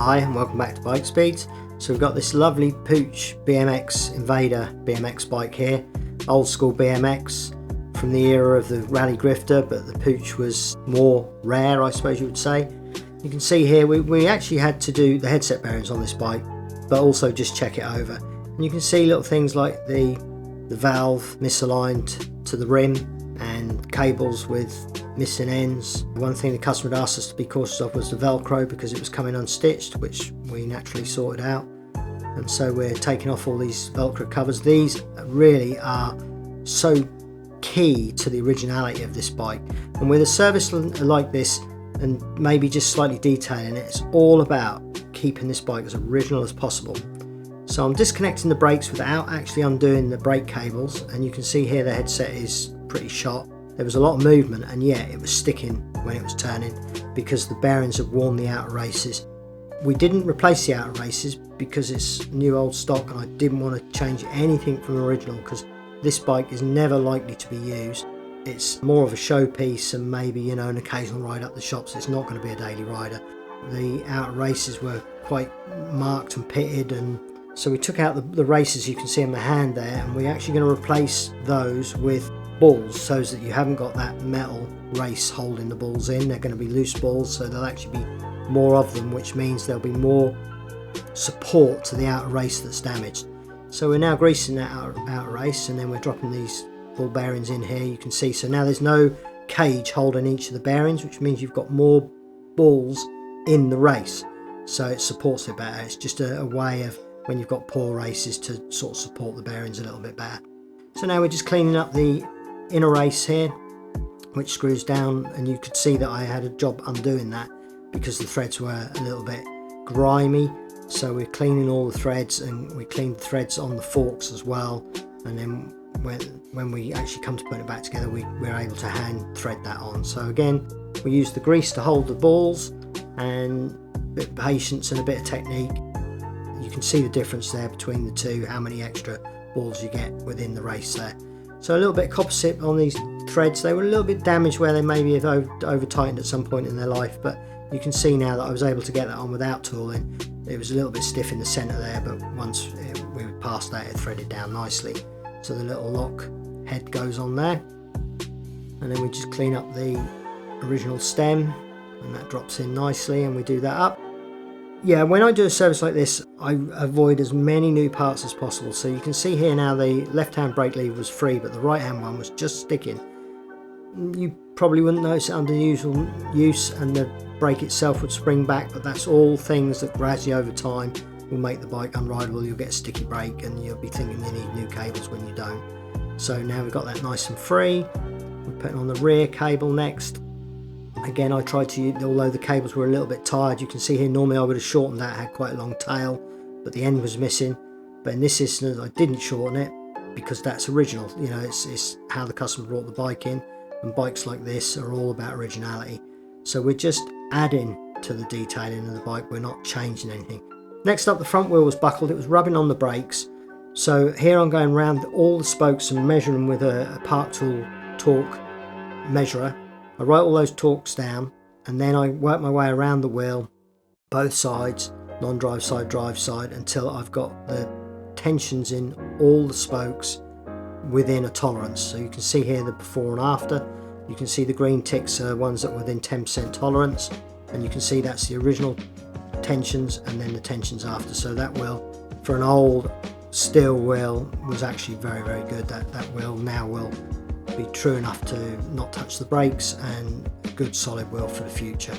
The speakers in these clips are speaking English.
Hi and welcome back to Bike Speeds. So we've got this lovely Puch BMX Invader BMX bike here, old school BMX from the era of the Rally Grifter, but the Puch was more rare, I suppose you would say. You can see here we actually had to do the headset bearings on this bike, but also just check it over. And you can see little things like the valve misaligned to the rim and cables with missing ends. One thing the customer had asked us to be cautious of was the Velcro, because it was coming unstitched, which we naturally sorted out. And so we're taking off all these Velcro covers. These really are so key to the originality of this bike. And with a service like this, and maybe just slightly detailing it, it's all about keeping this bike as original as possible. So I'm disconnecting the brakes without actually undoing the brake cables, and you can see here the headset is pretty shot. There was a lot of movement, and yeah, it was sticking when it was turning because the bearings had worn the outer races. We didn't replace the outer races because it's new old stock, and I didn't want to change anything from the original because this bike is never likely to be used. It's more of a showpiece and maybe, you know, an occasional ride up the shops. It's not going to be a daily rider. The outer races were quite marked and pitted, and so we took out the races you can see in my hand there, and we're actually going to replace those with balls so that you haven't got that metal race holding the balls in. They're going to be loose balls, so there'll actually be more of them, which means there'll be more support to the outer race that's damaged. So we're now greasing that outer race, and then we're dropping these ball bearings in here. You can see, so now there's no cage holding each of the bearings, which means you've got more balls in the race, so it supports it better. It's just a way of, when you've got poor races, to sort of support the bearings a little bit better. So now we're just cleaning up the inner race here, which screws down, and you could see that I had a job undoing that because the threads were a little bit grimy. So we're cleaning all the threads, and we cleaned the threads on the forks as well, and then when we actually come to put it back together, we're able to hand thread that on. So again, we use the grease to hold the balls, and a bit of patience and a bit of technique. You can see the difference there between the two, how many extra balls you get within the race there. So a little bit of copper on these threads. They were a little bit damaged where they maybe have over tightened at some point in their life, but you can see now that I was able to get that on without tooling. It was a little bit stiff in the center there, but once we were past that, it threaded down nicely. So the little lock head goes on there, and then we just clean up the original stem, and that drops in nicely, and we do that up. Yeah, when I do a service like this, I avoid as many new parts as possible. So you can see here now the left hand brake lever was free, but the right hand one was just sticking. You probably wouldn't notice it under usual use, and the brake itself would spring back, but that's all things that gradually over time will make the bike unrideable. You'll get a sticky brake, and you'll be thinking you need new cables when you don't. So now we've got that nice and free. We're putting on the rear cable next. Again, I tried to, although the cables were a little bit tired, you can see here normally I would have shortened that, had quite a long tail, but the end was missing. But in this instance I didn't shorten it because that's original. You know, it's how the customer brought the bike in, and bikes like this are all about originality. So we're just adding to the detailing of the bike, we're not changing anything. Next up, the front wheel was buckled, it was rubbing on the brakes. So here I'm going around all the spokes and measuring with a Park Tool torque measurer. I write all those torques down, and then I work my way around the wheel, both sides, non-drive side, drive side, until I've got the tensions in all the spokes within a tolerance. So you can see here the before and after. You can see the green ticks are ones that were within 10% tolerance, and you can see that's the original tensions and then the tensions after. So that wheel, for an old steel wheel, was actually very, very good. That wheel now will be true enough to not touch the brakes, and a good solid wheel for the future.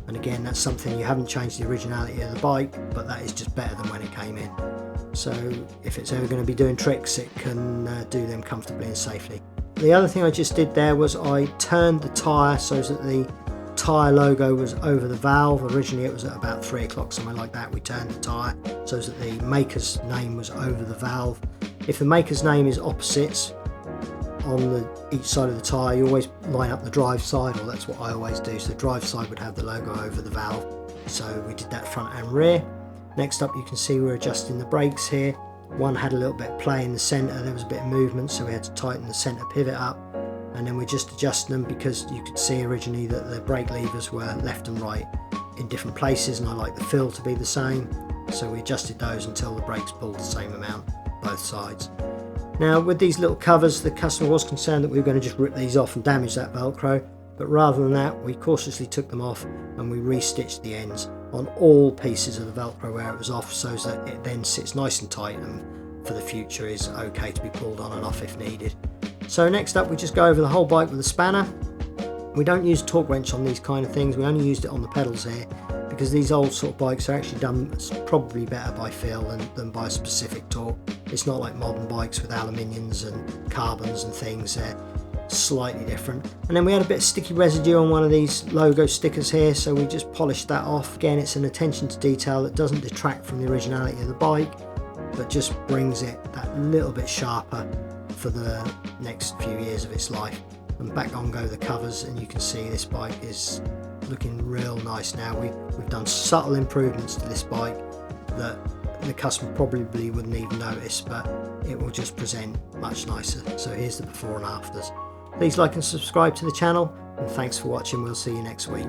And again, that's something, you haven't changed the originality of the bike, but that is just better than when it came in. So if it's ever going to be doing tricks, it can do them comfortably and safely. The other thing I just did there was I turned the tyre so that the tyre logo was over the valve. Originally it was at about 3 o'clock, something like that. We turned the tyre so that the maker's name was over the valve. If the maker's name is opposites on each side of the tyre, you always line up the drive side, or that's what I always do. So the drive side would have the logo over the valve. So we did that front and rear. Next up, you can see we're adjusting the brakes here. One had a little bit of play in the centre, there was a bit of movement, so we had to tighten the centre pivot up, and then we're just adjusting them because you could see originally that the brake levers were left and right in different places, and I like the fill to be the same, so we adjusted those until the brakes pulled the same amount both sides. Now with these little covers, the customer was concerned that we were going to just rip these off and damage that Velcro, but rather than that we cautiously took them off and we restitched the ends on all pieces of the Velcro where it was off, so that it then sits nice and tight and for the future is okay to be pulled on and off if needed. So next up we just go over the whole bike with a spanner. We don't use torque wrench on these kind of things, we only used it on the pedals here because these old sort of bikes are actually done probably better by feel than by a specific torque. It's not like modern bikes with aluminiums and carbons and things, they're slightly different. And then we had a bit of sticky residue on one of these logo stickers here, so we just polished that off. Again, it's an attention to detail that doesn't detract from the originality of the bike, but just brings it that little bit sharper for the next few years of its life. And back on go the covers, and you can see this bike is looking real nice now. We've done subtle improvements to this bike that the customer probably wouldn't even notice, but it will just present much nicer. So here's the before and afters. Please like and subscribe to the channel, and thanks for watching. We'll see you next week.